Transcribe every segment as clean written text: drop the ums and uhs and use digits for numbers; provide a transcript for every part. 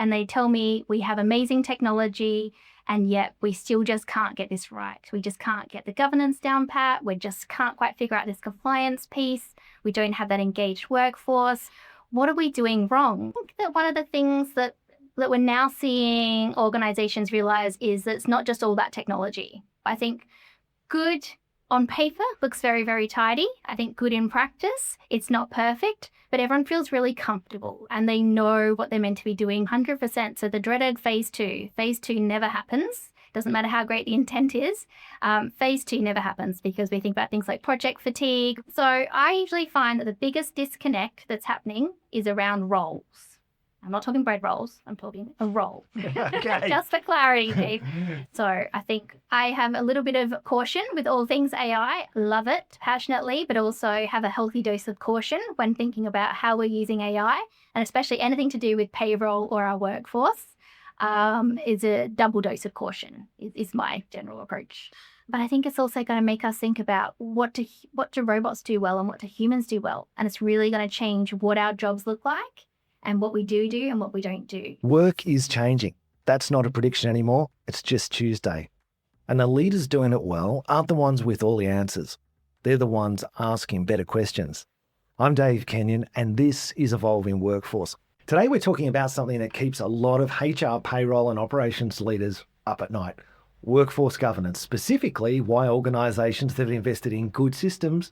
and they tell me we have amazing technology, and yet we still just can't get this right. We just can't get the governance down pat. We just can't quite figure out this compliance piece. We don't have that engaged workforce. What are we doing wrong? I think that one of the things that we're now seeing organizations realize is that it's not just all that technology. I think good on paper looks very, very tidy. I think good in practice, it's not perfect, but everyone feels really comfortable and they know what they're meant to be doing 100%. So the dreaded phase two never happens. Doesn't matter how great the intent is. Phase two never happens because we think about things like project fatigue. So I usually find that the biggest disconnect that's happening is around roles. I'm not talking bread rolls. I'm talking a role. Okay. Just for clarity, Dave. So I think I have a little bit of caution with all things AI. Love it passionately, but also have a healthy dose of caution when thinking about how we're using AI, and especially anything to do with payroll or our workforce. Is a double dose of caution is my general approach. But I think it's also going to make us think about what do robots do well and what do humans do well. And it's really going to change what our jobs look like and what we do and what we don't do. Work is changing. That's not a prediction anymore. It's just Tuesday. And the leaders doing it well aren't the ones with all the answers. They're the ones asking better questions. I'm Dave Kenyon, and this is Evolving Workforce. Today we're talking about something that keeps a lot of HR, payroll and operations leaders up at night. Workforce governance, specifically why organisations that have invested in good systems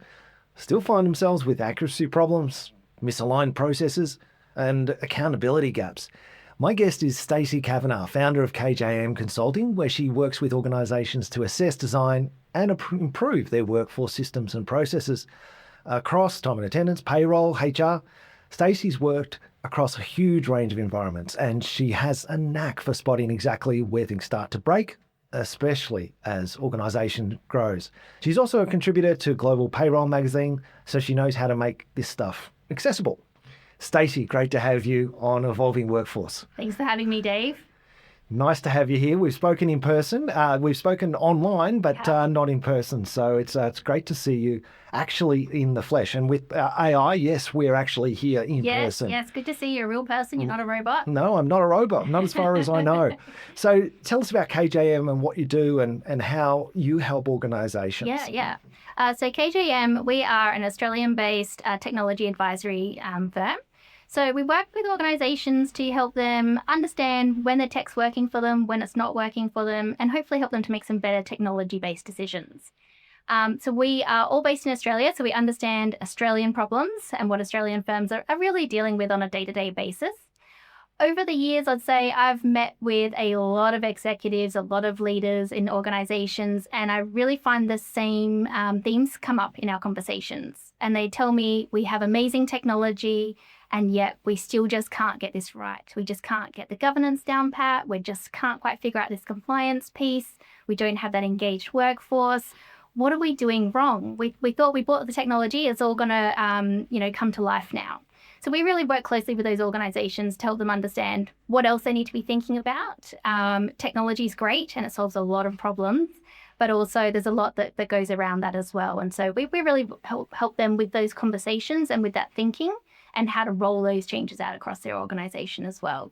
still find themselves with accuracy problems, misaligned processes and accountability gaps. My guest is Stacey Kavanagh, founder of KJM Consulting, where she works with organisations to assess, design and improve their workforce systems and processes across time and attendance, payroll, HR. Stacey's worked across a huge range of environments, and she has a knack for spotting exactly where things start to break, especially as organisation grows. She's also a contributor to Global Payroll Magazine, so she knows how to make this stuff accessible. Stacey, great to have you on Evolving Workforce. Thanks for having me, Dave. Nice to have you here. We've spoken in person. We've spoken online, but not in person. So it's great to see you actually in the flesh. And with AI, yes, we're actually here in person. Yes, good to see you're a real person. You're not a robot. No, I'm not a robot, not as far as I know. So tell us about KJM and what you do and how you help organisations. So KJM, we are an Australian-based technology advisory firm. So we work with organisations to help them understand when their tech's working for them, when it's not working for them, and hopefully help them to make some better technology-based decisions. So we are all based in Australia, so we understand Australian problems and what Australian firms are really dealing with on a day-to-day basis. Over the years, I'd say I've met with a lot of executives, a lot of leaders in organisations, and I really find the same themes come up in our conversations. And they tell me we have amazing technology, and yet we still just can't get this right. We just can't get the governance down pat. We just can't quite figure out this compliance piece. We don't have that engaged workforce. What are we doing wrong? We thought we bought the technology. It's all going to come to life now. So we really work closely with those organisations to help them understand what else they need to be thinking about. Technology is great and it solves a lot of problems, but also there's a lot that goes around that as well. And so we really help them with those conversations and with that thinking, and how to roll those changes out across their organisation as well.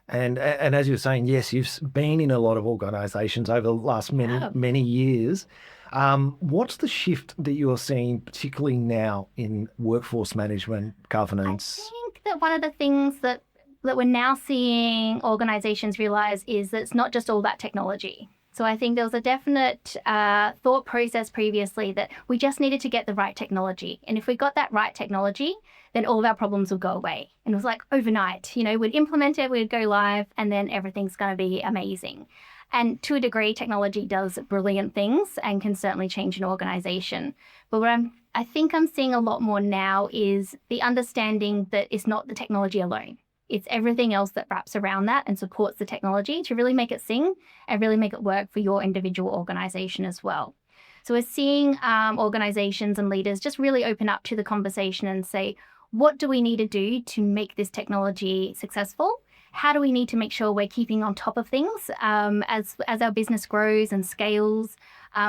And as you were saying, yes, you've been in a lot of organisations over the last many years. What's the shift that you're seeing, particularly now in workforce management, governance? I think that one of the things that we're now seeing organisations realise is that it's not just all that technology. So I think there was a definite thought process previously that we just needed to get the right technology. And if we got that right technology, then all of our problems would go away. And it was like overnight, we'd implement it, we'd go live, and then everything's going to be amazing. And to a degree, technology does brilliant things and can certainly change an organisation. But what I think I'm seeing a lot more now is the understanding that it's not the technology alone. It's everything else that wraps around that and supports the technology to really make it sing and really make it work for your individual organisation as well. So we're seeing organisations and leaders just really open up to the conversation and say, what do we need to do to make this technology successful? How do we need to make sure we're keeping on top of things as our business grows and scales?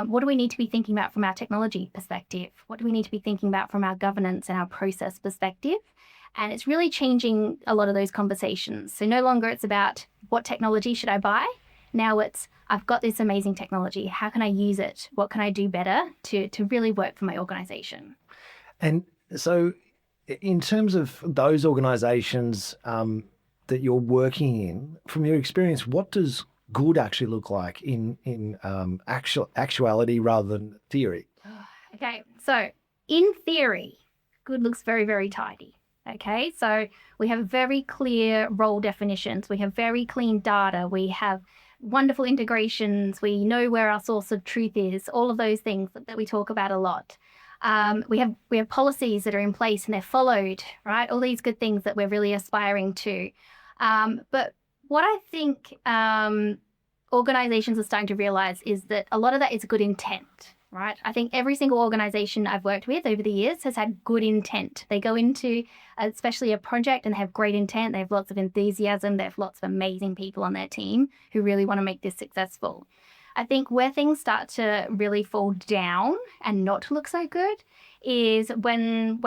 What do we need to be thinking about from our technology perspective? What do we need to be thinking about from our governance and our process perspective? And it's really changing a lot of those conversations. So no longer it's about what technology should I buy? Now it's, I've got this amazing technology. How can I use it? What can I do better to really work for my organization? And so in terms of those organizations that you're working in, from your experience, what does good actually look like in actuality rather than theory? Okay, so in theory, good looks very, very tidy. Okay, so we have very clear role definitions. We have very clean data. We have wonderful integrations. We know where our source of truth is. All of those things that we talk about a lot. We have policies that are in place and they're followed, right? All these good things that we're really aspiring to. But what I think organizations are starting to realize is that a lot of that is good intent, right? I think every single organization I've worked with over the years has had good intent. They go into especially a project and they have great intent. They have lots of enthusiasm. They have lots of amazing people on their team who really want to make this successful. I think where things start to really fall down and not look so good is when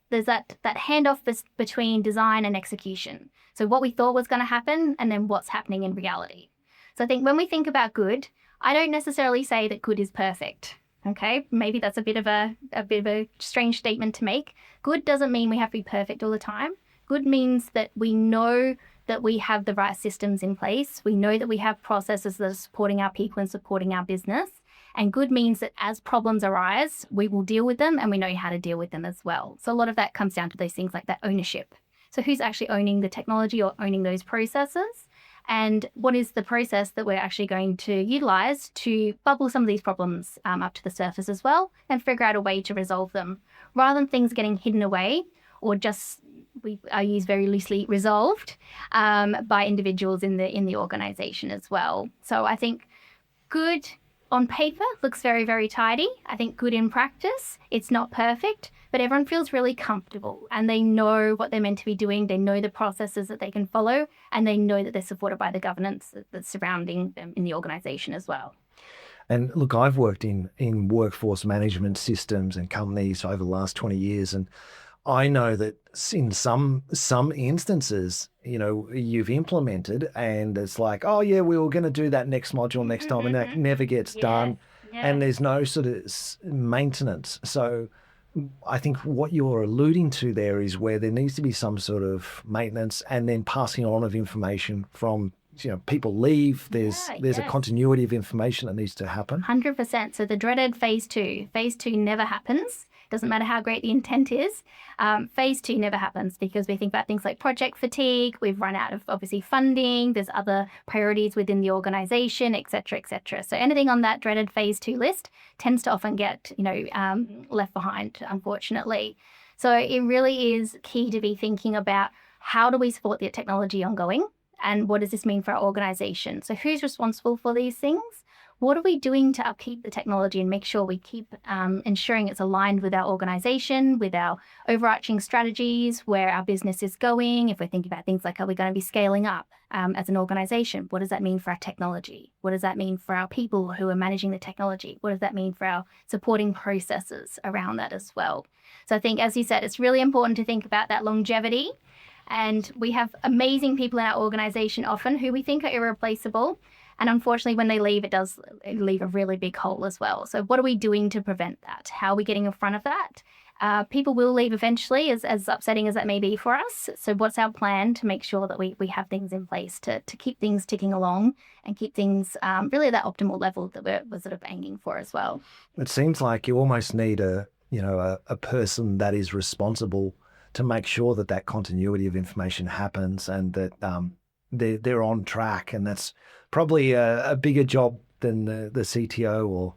there's that handoff between design and execution. So what we thought was going to happen and then what's happening in reality. So I think when we think about good, I don't necessarily say that good is perfect. Okay, maybe that's a bit of a strange statement to make. Good doesn't mean we have to be perfect all the time. Good means that we know that we have the right systems in place. We know that we have processes that are supporting our people and supporting our business. And good means that as problems arise, we will deal with them and we know how to deal with them as well. So a lot of that comes down to those things like that ownership. So who's actually owning the technology or owning those processes? And what is the process that we're actually going to utilize to bubble some of these problems up to the surface as well and figure out a way to resolve them rather than things getting hidden away or just, I use very loosely, resolved by individuals in the organization as well. So I think good on paper looks very, very tidy. I think good in practice, it's not perfect, but everyone feels really comfortable and they know what they're meant to be doing. They know the processes that they can follow and they know that they're supported by the governance that's surrounding them in the organization as well. And look, I've worked in workforce management systems and companies over the last 20 years, and I know that in some instances, you've implemented and it's like, oh yeah, we were going to do that next module next time, and that never gets done. Yeah. And there's no sort of maintenance. So I think what you're alluding to there is where there needs to be some sort of maintenance and then passing on of information from, people leave. There's a continuity of information that needs to happen. 100%. So the dreaded phase two never happens. Doesn't matter how great the intent is. Phase two never happens because we think about things like project fatigue. We've run out of obviously funding. There's other priorities within the organization, et cetera, et cetera. So anything on that dreaded phase two list tends to often get, left behind, unfortunately. So it really is key to be thinking about how do we support the technology ongoing and what does this mean for our organization? So who's responsible for these things? What are we doing to upkeep the technology and make sure we keep ensuring it's aligned with our organization, with our overarching strategies, where our business is going? If we're thinking about things like, are we going to be scaling up as an organization? What does that mean for our technology? What does that mean for our people who are managing the technology? What does that mean for our supporting processes around that as well? So I think, as you said, it's really important to think about that longevity. And we have amazing people in our organization often who we think are irreplaceable. And unfortunately, when they leave, it does leave a really big hole as well. So what are we doing to prevent that? How are we getting in front of that? People will leave eventually, as upsetting as that may be for us. So what's our plan to make sure that we have things in place to keep things ticking along and keep things really at that optimal level that we're sort of aiming for as well? It seems like you almost need a person that is responsible to make sure that continuity of information happens and that they're on track, and that's probably a bigger job than the CTO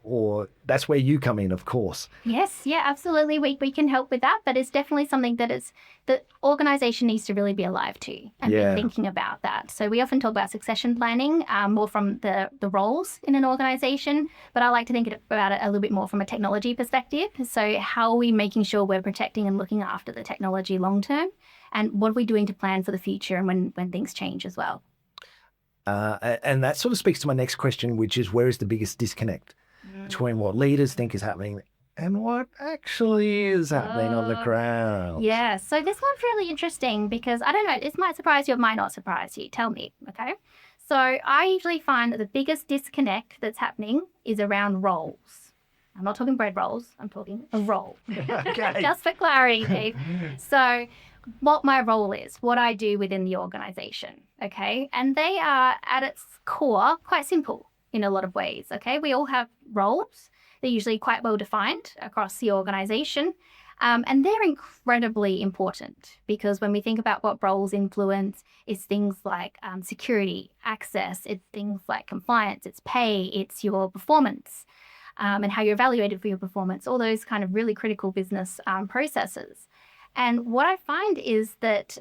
or that's where you come in, of course. Yes, yeah, absolutely. We can help with that, but it's definitely something that the organization needs to really be alive to and be thinking about that. So we often talk about succession planning more from the roles in an organization, but I like to think about it a little bit more from a technology perspective. So how are we making sure we're protecting and looking after the technology long term? And what are we doing to plan for the future and when things change as well? And that sort of speaks to my next question, which is where is the biggest disconnect between what leaders think is happening and what actually is happening on the ground. Yeah, so this one's really interesting because I don't know, this might surprise you, it might not surprise you. Tell me, okay? So I usually find that the biggest disconnect that's happening is around roles. I'm not talking bread rolls, I'm talking a role. Okay. Just for clarity, Dave. So what my role is, what I do within the organization, okay? And they are at its core quite simple in a lot of ways, okay? We all have roles. They're usually quite well defined across the organization. And they're incredibly important because when we think about what roles influence, it's things like security, access, it's things like compliance, it's pay, it's your performance, and how you're evaluated for your performance, all those kind of really critical business processes. And what I find is that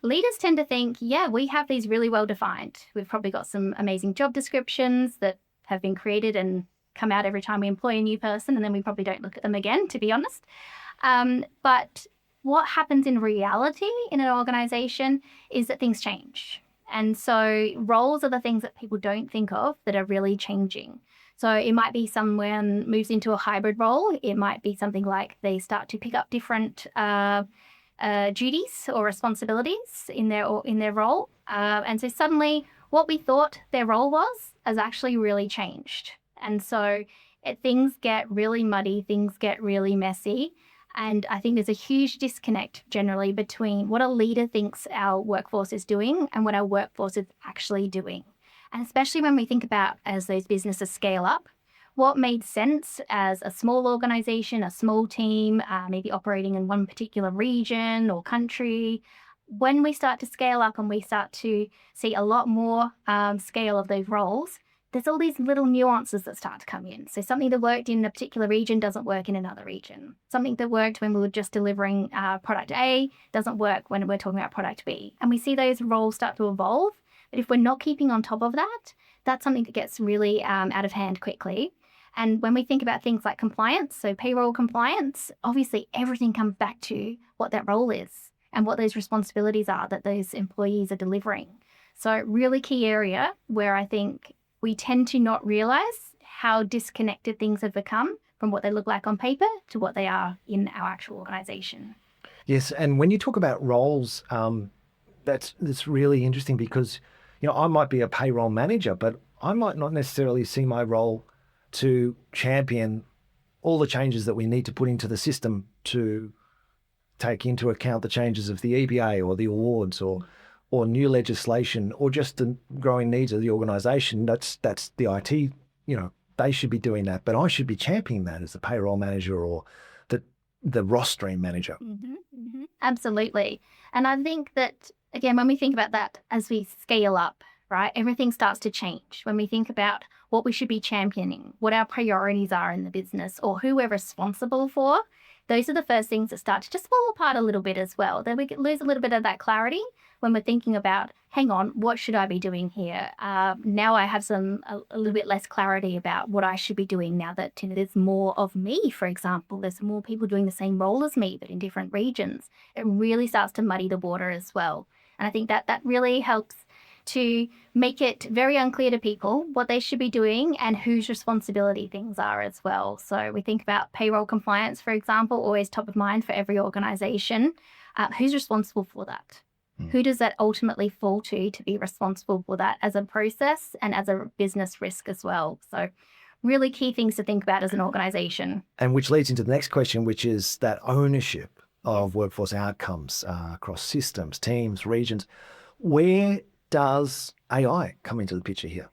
leaders tend to think, yeah, we have these really well defined. We've probably got some amazing job descriptions that have been created and come out every time we employ a new person, and then we probably don't look at them again, to be honest. But what happens in reality in an organization is that things change. And so roles are the things that people don't think of that are really changing. So it might be someone moves into a hybrid role. It might be something like they start to pick up different duties or responsibilities in their role. And so suddenly what we thought their role was has actually really changed. And so things get really muddy, things get really messy. And I think there's a huge disconnect generally between what a leader thinks our workforce is doing and what our workforce is actually doing. And especially when we think about as those businesses scale up, what made sense as a small organization, a small team, maybe operating in one particular region or country, when we start to scale up and we start to see a lot more scale of those roles, there's all these little nuances that start to come in. So something that worked in a particular region doesn't work in another region. Something that worked when we were just delivering product A doesn't work when we're talking about product B. And we see those roles start to evolve. But if we're not keeping on top of that, that's something that gets really out of hand quickly. And when we think about things like compliance, so payroll compliance, obviously everything comes back to what that role is and what those responsibilities are that those employees are delivering. So really key area where I think we tend to not realize how disconnected things have become from what they look like on paper to what they are in our actual organization. Yes, and when you talk about roles, that's really interesting because, I might be a payroll manager, but I might not necessarily see my role to champion all the changes that we need to put into the system to take into account the changes of the EBA or the awards or new legislation or just the growing needs of the organisation. That's the IT, they should be doing that, but I should be championing that as the payroll manager or the rostering manager. Mm-hmm, mm-hmm. Absolutely. And I think that, again, when we think about that as we scale up, right, everything starts to change. When we think about what we should be championing, what our priorities are in the business or who we're responsible for, those are the first things that start to just fall apart a little bit as well. Then we lose a little bit of that clarity when we're thinking about, hang on, what should I be doing here? Now I have a little bit less clarity about what I should be doing now that there's more of me, for example. There's more people doing the same role as me, but in different regions. It really starts to muddy the water as well. And I think that really helps to make it very unclear to people what they should be doing and whose responsibility things are as well. So we think about payroll compliance, for example, always top of mind for every organization. Who's responsible for that? Who does that ultimately fall to be responsible for that as a process and as a business risk as well? So really key things to think about as an organization. And which leads into the next question, which is that ownership of workforce outcomes across systems, teams, regions. Where does AI come into the picture here?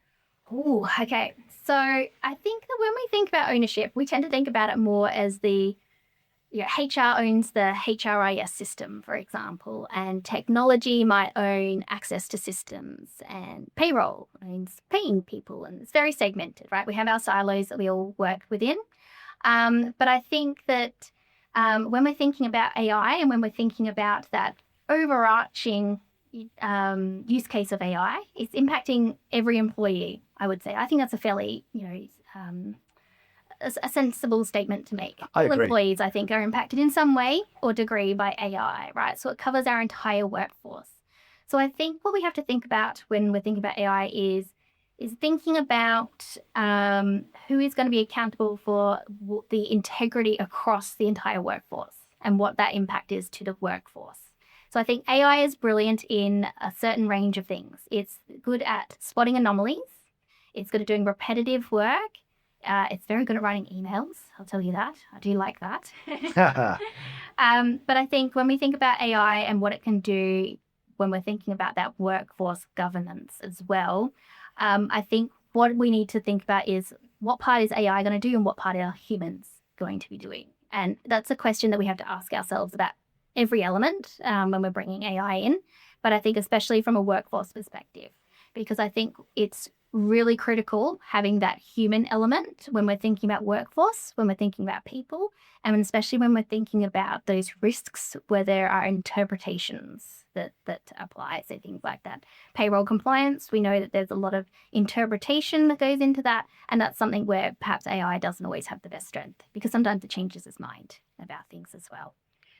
Oh, okay. So I think that when we think about ownership, we tend to think about it more as HR owns the HRIS system, for example, and technology might own access to systems, and payroll owns paying people, and it's very segmented, right? We have our silos that we all work within. But I think that when we're thinking about AI and when we're thinking about that overarching use case of AI, it's impacting every employee, I would say. I think that's a fairly, a sensible statement to make. I All agree. employees, I think, are impacted in some way or degree by AI, right? So it covers our entire workforce. So I think what we have to think about when we're thinking about AI is is thinking about who is going to be accountable for the integrity across the entire workforce and what that impact is to the workforce. So I think AI is brilliant in a certain range of things. It's good at spotting anomalies. It's good at doing repetitive work. It's very good at writing emails. I'll tell you that. I do like that. But I think when we think about AI and what it can do, when we're thinking about that workforce governance as well, I think what we need to think about is what part is AI going to do and what part are humans going to be doing? And that's a question that we have to ask ourselves about every element when we're bringing AI in. But I think especially from a workforce perspective, because I think it's really critical having that human element when we're thinking about workforce, when we're thinking about people, and especially when we're thinking about those risks where there are interpretations that apply. So things like that. Payroll compliance, we know that there's a lot of interpretation that goes into that, and that's something where perhaps AI doesn't always have the best strength because sometimes it changes its mind about things as well.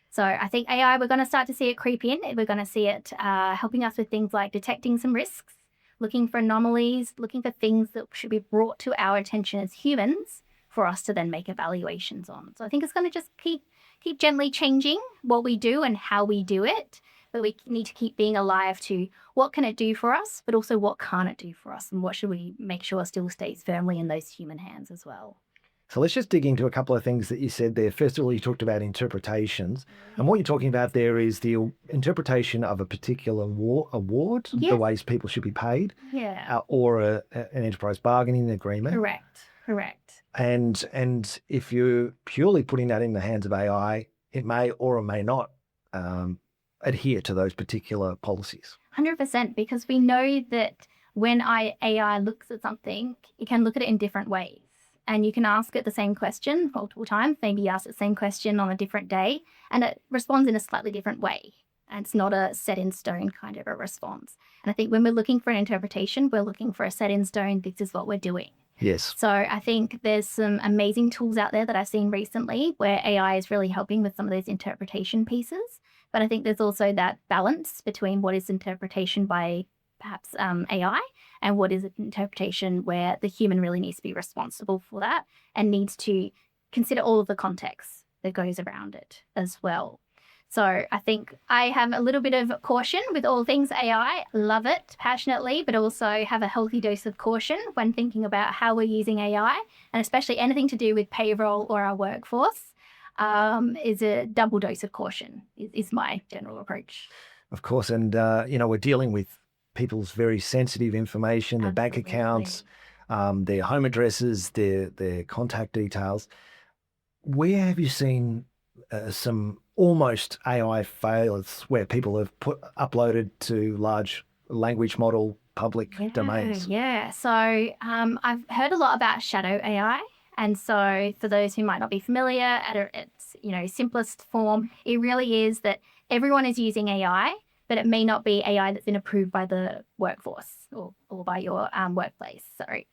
So I think AI, we're going to start to see it creep in. We're going to see it helping us with things like detecting some risks, looking for anomalies, looking for things that should be brought to our attention as humans for us to then make evaluations on. So I think it's going to just keep gently changing what we do and how we do it. But we need to keep being alive to what can it do for us, but also what can't it do for us, and what should we make sure still stays firmly in those human hands as well. So let's just dig into a couple of things that you said there. First of all, you talked about interpretations. And what you're talking about there is the interpretation of a particular award, Yes. the ways people should be paid, Yeah. or an enterprise bargaining agreement. Correct. And if you're purely putting that in the hands of AI, it may or may not adhere to those particular policies. 100%, because we know that when AI looks at something, it can look at it in different ways. And you can ask it the same question multiple times, maybe ask it the same question on a different day, and it responds in a slightly different way. And it's not a set in stone kind of a response. And I think when we're looking for an interpretation, we're looking for a set in stone, this is what we're doing. Yes. So I think there's some amazing tools out there that I've seen recently where AI is really helping with some of those interpretation pieces. But I think there's also that balance between what is interpretation by perhaps AI and what is an interpretation where the human really needs to be responsible for that and needs to consider all of the context that goes around it as well. So I think I have a little bit of caution with all things AI. Love it passionately, but also have a healthy dose of caution when thinking about how we're using AI, and especially anything to do with payroll or our workforce is a double dose of caution is my general approach. Of course. And, we're dealing with people's very sensitive information, their bank accounts, their home addresses, their contact details. Where have you seen some almost AI fails where people have uploaded to large language model public domains? Yeah. So I've heard a lot about shadow AI. And so for those who might not be familiar, at its simplest form, it really is that everyone is using AI, but it may not be AI that's been approved by the workforce or by your workplace. Sorry.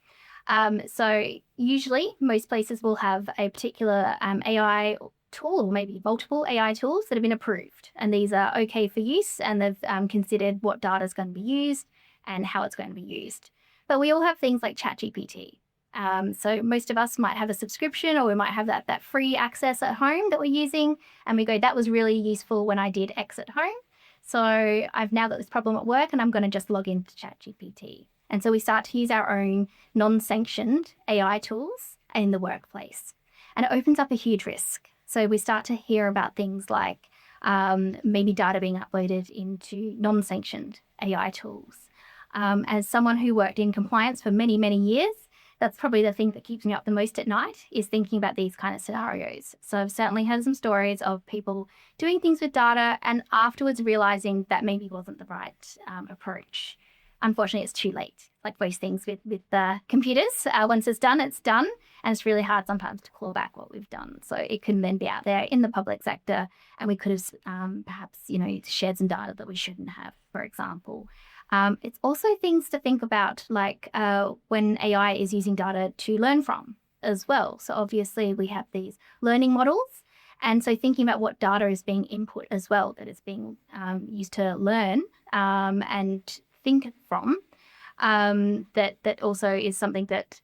So usually most places will have a particular AI tool, or maybe multiple AI tools that have been approved. And these are okay for use, and they've considered what data is going to be used and how it's going to be used. But we all have things like ChatGPT. So most of us might have a subscription, or we might have that free access at home that we're using. And we go, that was really useful when I did X at home. So I've now got this problem at work and I'm going to just log into ChatGPT. And so we start to use our own non-sanctioned AI tools in the workplace. And it opens up a huge risk. So we start to hear about things like maybe data being uploaded into non-sanctioned AI tools. As someone who worked in compliance for many, many years, that's probably the thing that keeps me up the most at night, is thinking about these kind of scenarios. So I've certainly heard some stories of people doing things with data and afterwards realizing that maybe wasn't the right approach. Unfortunately, it's too late. Like most things with computers, once it's done, and it's really hard sometimes to claw back what we've done. So it can then be out there in the public sector, and we could have perhaps shared some data that we shouldn't have, for example. It's also things to think about, like when AI is using data to learn from as well. So obviously we have these learning models. And so thinking about what data is being input as well, that is being used to learn and think from. that also is something that,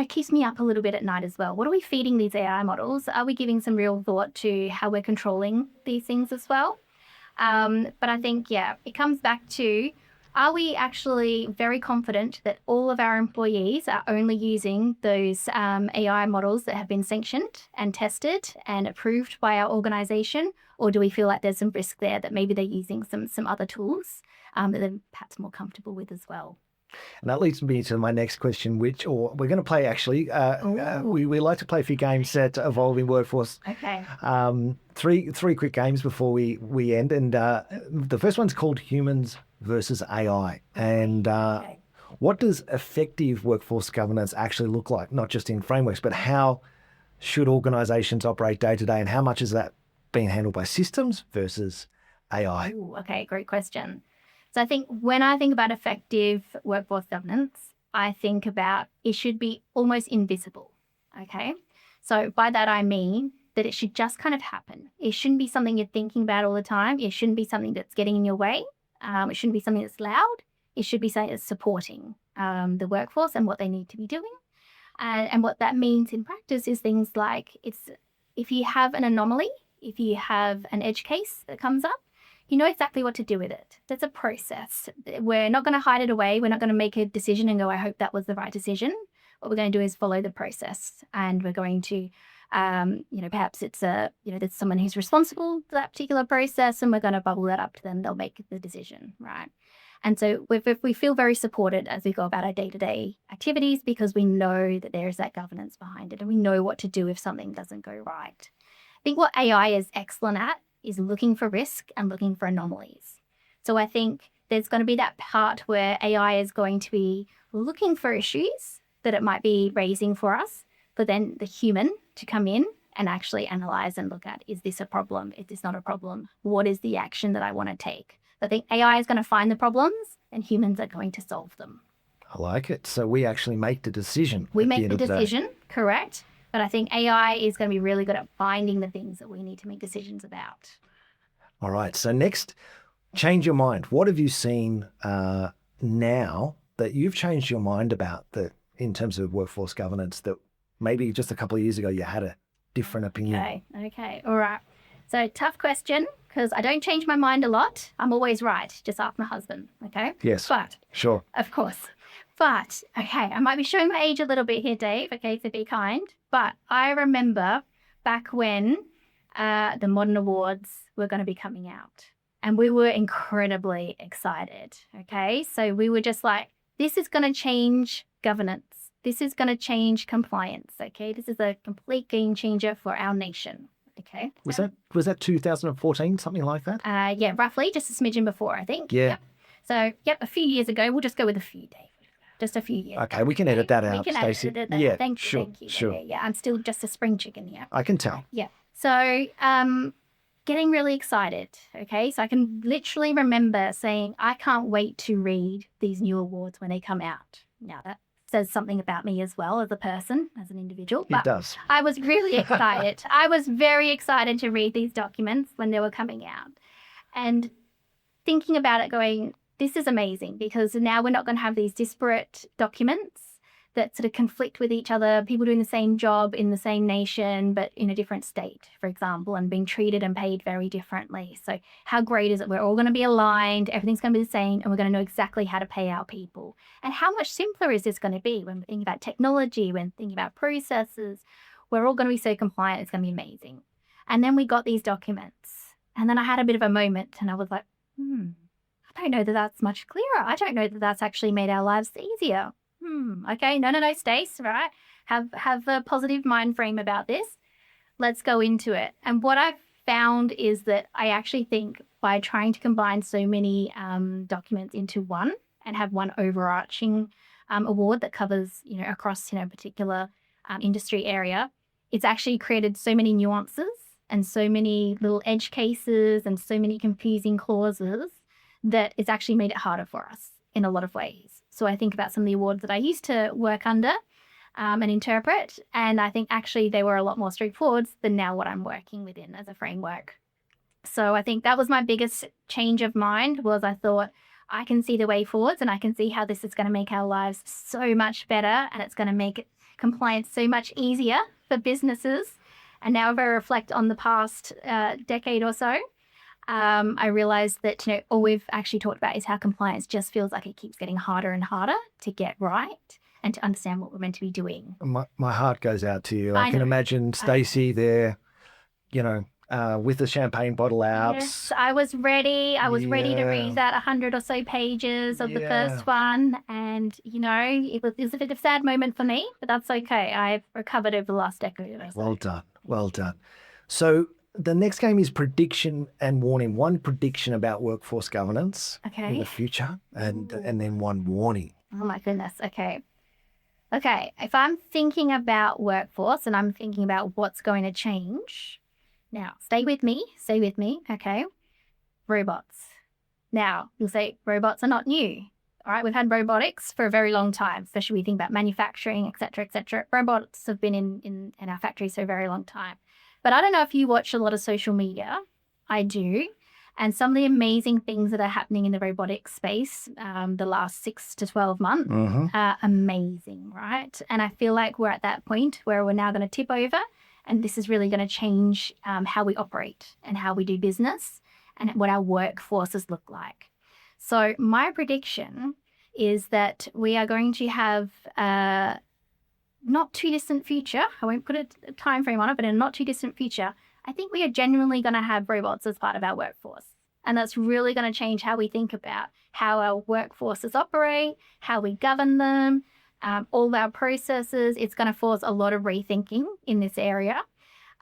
keeps me up a little bit at night as well. What are we feeding these AI models? Are we giving some real thought to how we're controlling these things as well? But I think, it comes back to, are we actually very confident that all of our employees are only using those AI models that have been sanctioned and tested and approved by our organization? Or do we feel like there's some risk there that maybe they're using some other tools that they're perhaps more comfortable with as well? And that leads me to my next question, we're going to play actually. We like to play a few games that evolve in workforce. Okay. Three quick games before we end. And the first one's called Humans versus AI. And what does effective workforce governance actually look like? Not just in frameworks, but how should organizations operate day to day? And how much is that being handled by systems versus AI? Ooh, okay, great question. So I think when I think about effective workforce governance, I think about it should be almost invisible, okay? So by that I mean that it should just kind of happen. It shouldn't be something you're thinking about all the time. It shouldn't be something that's getting in your way. It shouldn't be something that's loud. It should be something that's supporting the workforce and what they need to be doing. And what that means in practice is things like if you have an anomaly, if you have an edge case that comes up, you know exactly what to do with it. That's a process. We're not going to hide it away. We're not going to make a decision and go, I hope that was the right decision. What we're going to do is follow the process. And we're going to, perhaps it's there's someone who's responsible for that particular process, and we're going to bubble that up to them. They'll make the decision, right? And so we feel very supported as we go about our day-to-day activities because we know that there's that governance behind it and we know what to do if something doesn't go right. I think what AI is excellent at is looking for risk and looking for anomalies. So I think there's going to be that part where AI is going to be looking for issues that it might be raising for us, but then the human to come in and actually analyze and look at, is this a problem? Is this not a problem? What is the action that I want to take? I think AI is going to find the problems and humans are going to solve them. I like it. So we actually make the decision. We make the decision, correct. But I think AI is going to be really good at finding the things that we need to make decisions about. All right. So next, change your mind. What have you seen now that you've changed your mind about in terms of workforce governance that maybe just a couple of years ago you had a different opinion? Okay. All right. So tough question because I don't change my mind a lot. I'm always right. Just ask my husband. Okay. Yes. But sure. Of course. But, okay, I might be showing my age a little bit here, Dave, okay, so be kind. But I remember back when the Modern Awards were going to be coming out. And we were incredibly excited, okay? So we were just like, this is going to change governance. This is going to change compliance, okay? This is a complete game changer for our nation, okay? Was that 2014, something like that? Yeah, roughly, just a smidgen before, I think. Yeah. Yep. So, a few years ago. We'll just go with a few, Dave. Just a few years. Okay, we can edit that out, Stacey. Yeah, thank you. Sure. Yeah, I'm still just a spring chicken here. I can tell. Yeah. So, getting really excited. Okay, so I can literally remember saying, I can't wait to read these new awards when they come out. Now that says something about me as well as a person, as an individual. It does. I was really excited. I was very excited to read these documents when they were coming out, and thinking about it, going, this is amazing because now we're not going to have these disparate documents that sort of conflict with each other, people doing the same job in the same nation, but in a different state, for example, and being treated and paid very differently. So how great is it? We're all going to be aligned, everything's going to be the same, and we're going to know exactly how to pay our people. And how much simpler is this going to be when we're thinking about technology, when thinking about processes? We're all going to be so compliant, it's going to be amazing. And then we got these documents. And then I had a bit of a moment and I was like, I don't know that that's much clearer. I don't know that that's actually made our lives easier. Okay, no, Stace, right? Have a positive mind frame about this. Let's go into it. And what I've found is that I actually think by trying to combine so many documents into one and have one overarching award that covers, across, a particular industry area, it's actually created so many nuances and so many little edge cases and so many confusing clauses that it's actually made it harder for us in a lot of ways. So I think about some of the awards that I used to work under and interpret, and I think actually they were a lot more straightforward than now what I'm working within as a framework. So I think that was my biggest change of mind, was I thought I can see the way forwards, and I can see how this is going to make our lives so much better, and it's going to make compliance so much easier for businesses. And now if I reflect on the past decade or so, I realized that, all we've actually talked about is how compliance just feels like it keeps getting harder and harder to get right and to understand what we're meant to be doing. My heart goes out to you. I can know. imagine Stacey there, with the champagne bottle out. Yes, I was ready. I was ready to read that 100 or so pages of the first one. And, it was a bit of a sad moment for me, but that's okay. I've recovered over the last decade. Well done. Well done. So the next game is prediction and warning. One prediction about workforce governance in the future and then one warning. Oh, my goodness. Okay. If I'm thinking about workforce and I'm thinking about what's going to change, now stay with me. Okay. Robots. Now you'll say robots are not new. All right. We've had robotics for a very long time, especially when we think about manufacturing, et cetera, et cetera. Robots have been in our factories for a very long time. But I don't know if you watch a lot of social media. I do. And some of the amazing things that are happening in the robotics space the last 6 to 12 months are amazing, right? And I feel like we're at that point where we're now going to tip over, and this is really going to change how we operate and how we do business and what our workforces look like. So my prediction is that we are going to have not too distant future. I won't put a time frame on it, but in a not too distant future, I think we are genuinely going to have robots as part of our workforce. And that's really going to change how we think about how our workforces operate, how we govern them, all our processes. It's going to force a lot of rethinking in this area.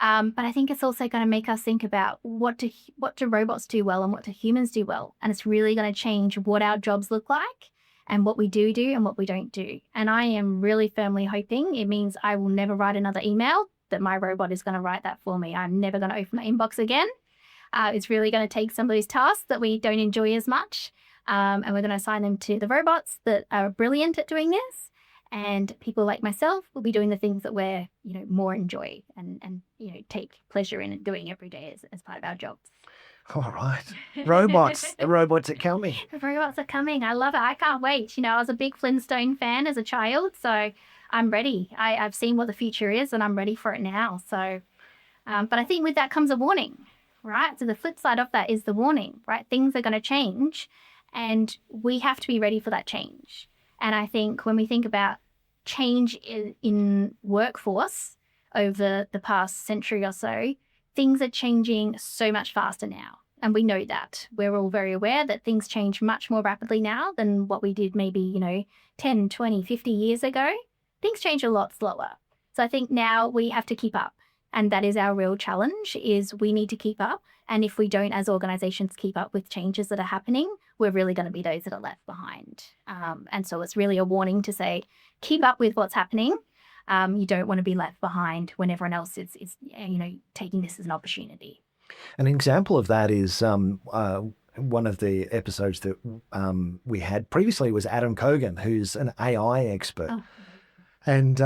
But I think it's also going to make us think about what do robots do well and what do humans do well. And it's really going to change what our jobs look like and what we do and what we don't do. And I am really firmly hoping it means I will never write another email, that my robot is going to write that for me. I'm never going to open my inbox again. It's really going to take some of those tasks that we don't enjoy as much, and we're going to assign them to the robots that are brilliant at doing this. And people like myself will be doing the things that we're, more enjoy and take pleasure in doing every day as part of our jobs. All right. Robots. The robots are coming. The robots are coming. I love it. I can't wait. I was a big Flintstone fan as a child, so I'm ready. I've seen what the future is and I'm ready for it now. So, but I think with that comes a warning, right? So the flip side of that is the warning, right? Things are going to change and we have to be ready for that change. And I think when we think about change in workforce over the past century or so, things are changing so much faster now. And we know that. We're all very aware that things change much more rapidly now than what we did maybe, 10, 20, 50 years ago. Things change a lot slower. So I think now we have to keep up. And that is our real challenge, is we need to keep up. And if we don't, as organizations, keep up with changes that are happening, we're really going to be those that are left behind. And so it's really a warning to say, keep up with what's happening. You don't want to be left behind when everyone else is taking this as an opportunity. An example of that is one of the episodes that we had previously was Adam Kogan, who's an AI expert. Oh. And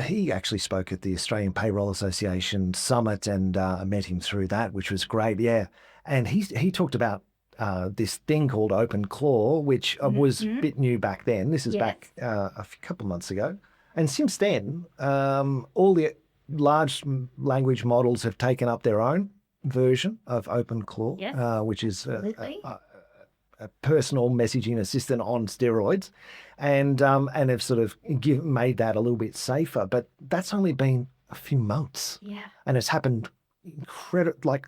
he actually spoke at the Australian Payroll Association Summit, and I met him through that, which was great. Yeah. And he talked about this thing called Open Claw, which was a bit new back then. This is back a couple of months ago. And since then, all the large language models have taken up their own version of Open Claw, which is a personal messaging assistant on steroids, and have sort of made that a little bit safer. But that's only been a few months, and it's happened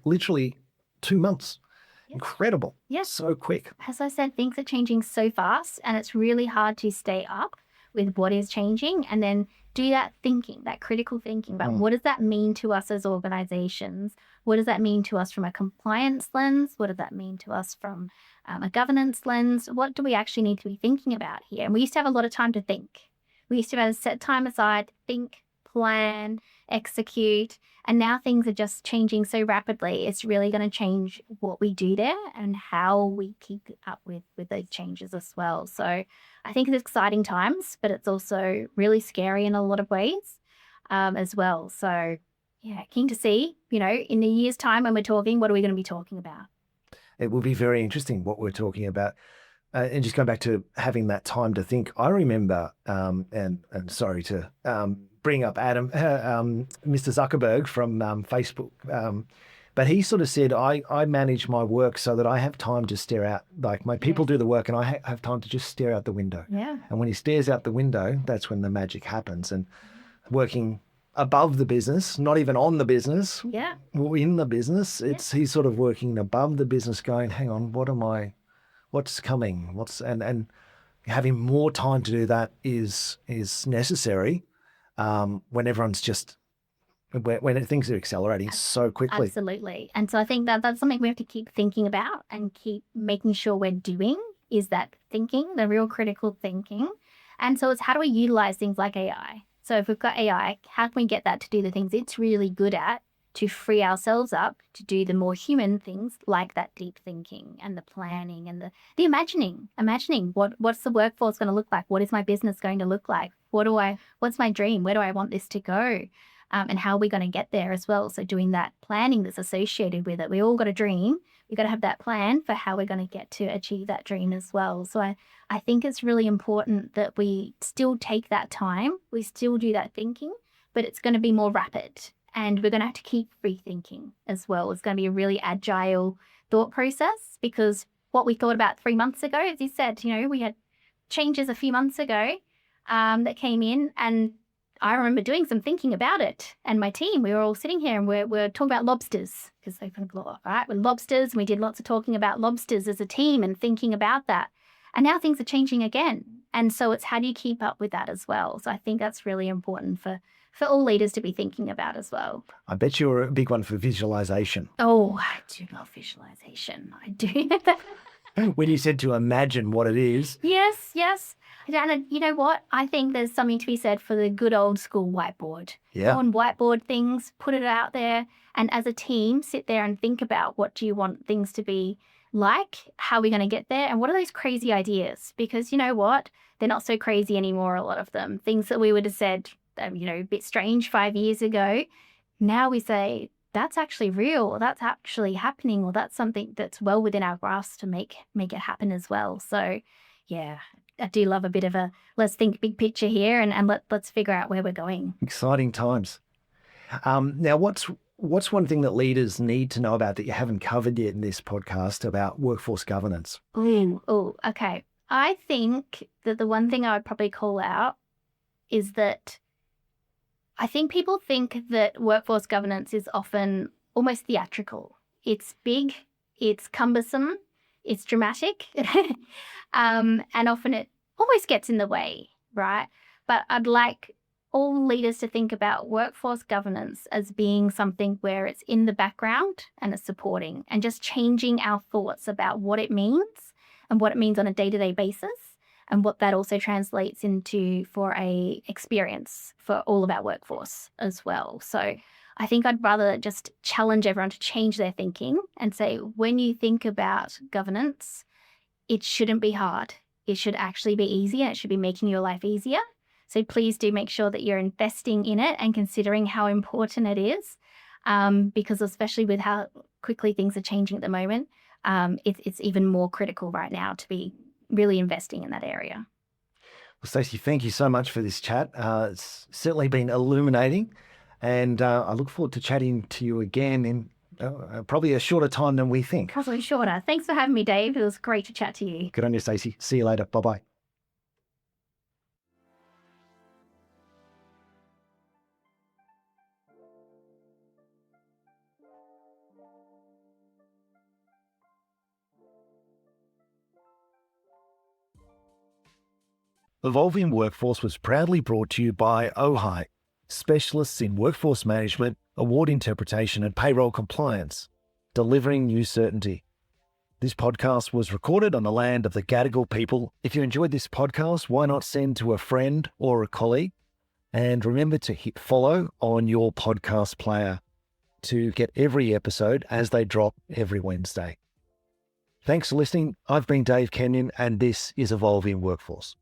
literally 2 months. Incredible. Yes, so quick. As I said, things are changing so fast, and it's really hard to stay up with what is changing and then do that thinking, that critical thinking about what does that mean to us as organizations? What does that mean to us from a compliance lens? What does that mean to us from a governance lens? What do we actually need to be thinking about here? And we used to have a lot of time to think. We used to have set time aside, think, plan, execute, and now things are just changing so rapidly. It's really going to change what we do there and how we keep up with those changes as well. So I think it's exciting times, but it's also really scary in a lot of ways as well. So yeah, keen to see, in a year's time when we're talking, what are we going to be talking about? It will be very interesting what we're talking about. and just going back to having that time to think, I remember, and sorry to bring up Adam, Mr. Zuckerberg from Facebook, but he sort of said, I manage my work so that I have time to stare out, like my people do the work and I have time to just stare out the window. Yeah. And when he stares out the window, that's when the magic happens. And working above the business, not even on the business, or in the business, he's sort of working above the business going, hang on, what's coming? And having more time to do that is necessary when everyone's just, when things are accelerating so quickly. Absolutely. And so I think that's something we have to keep thinking about and keep making sure we're doing, is that thinking, the real critical thinking. And so it's how do we utilize things like AI? So if we've got AI, how can we get that to do the things it's really good at, to free ourselves up to do the more human things like that deep thinking and the planning and the imagining what's the workforce going to look like? What is my business going to look like? What's my dream? Where do I want this to go? And how are we going to get there as well? So doing that planning that's associated with it. We all got a dream. We've got to have that plan for how we're going to get to achieve that dream as well. So I think it's really important that we still take that time. We still do that thinking, but it's going to be more rapid. And we're going to have to keep rethinking as well. It's going to be a really agile thought process, because what we thought about 3 months ago, as you said, we had changes a few months ago that came in, and I remember doing some thinking about it, and my team, we were all sitting here and we're talking about lobsters, because they kind of all right with lobsters, and we did lots of talking about lobsters as a team and thinking about that. And now things are changing again. And so it's how do you keep up with that as well? So I think that's really important for all leaders to be thinking about as well. I bet you're a big one for visualization. Oh, I do love visualization. I do. When you said to imagine what it is. Yes. And you know what? I think there's something to be said for the good old school whiteboard. Yeah. Go and whiteboard things, put it out there, and as a team, sit there and think about what do you want things to be like, how are we going to get there, and what are those crazy ideas? Because you know what? They're not so crazy anymore, a lot of them. Things that we would have said, a bit strange 5 years ago, now we say, that's actually real, or that's actually happening, or that's something that's well within our grasp to make it happen as well. So yeah, I do love a bit of a let's think big picture here and let's figure out where we're going. Exciting times. Now, what's one thing that leaders need to know about that you haven't covered yet in this podcast about workforce governance? Okay. I think that the one thing I would probably call out is that I think people think that workforce governance is often almost theatrical. It's big, it's cumbersome, it's dramatic, and often it almost gets in the way, right? But I'd like all leaders to think about workforce governance as being something where it's in the background and it's supporting, and just changing our thoughts about what it means and what it means on a day-to-day basis, and what that also translates into for a experience for all of our workforce as well. So I think I'd rather just challenge everyone to change their thinking and say, when you think about governance, it shouldn't be hard. It should actually be easy, and it should be making your life easier. So please do make sure that you're investing in it and considering how important it is, because especially with how quickly things are changing at the moment, it's even more critical right now to be really investing in that area. Well, Stacey, thank you so much for this chat. It's certainly been illuminating, and I look forward to chatting to you again in probably a shorter time than we think. Probably shorter. Thanks for having me, Dave. It was great to chat to you. Good on you, Stacey. See you later. Bye-bye. Evolving Workforce was proudly brought to you by OHI, specialists in workforce management, award interpretation and payroll compliance, delivering new certainty. This podcast was recorded on the land of the Gadigal people. If you enjoyed this podcast, why not send to a friend or a colleague? And remember to hit follow on your podcast player to get every episode as they drop every Wednesday. Thanks for listening. I've been Dave Kenyon, and this is Evolving Workforce.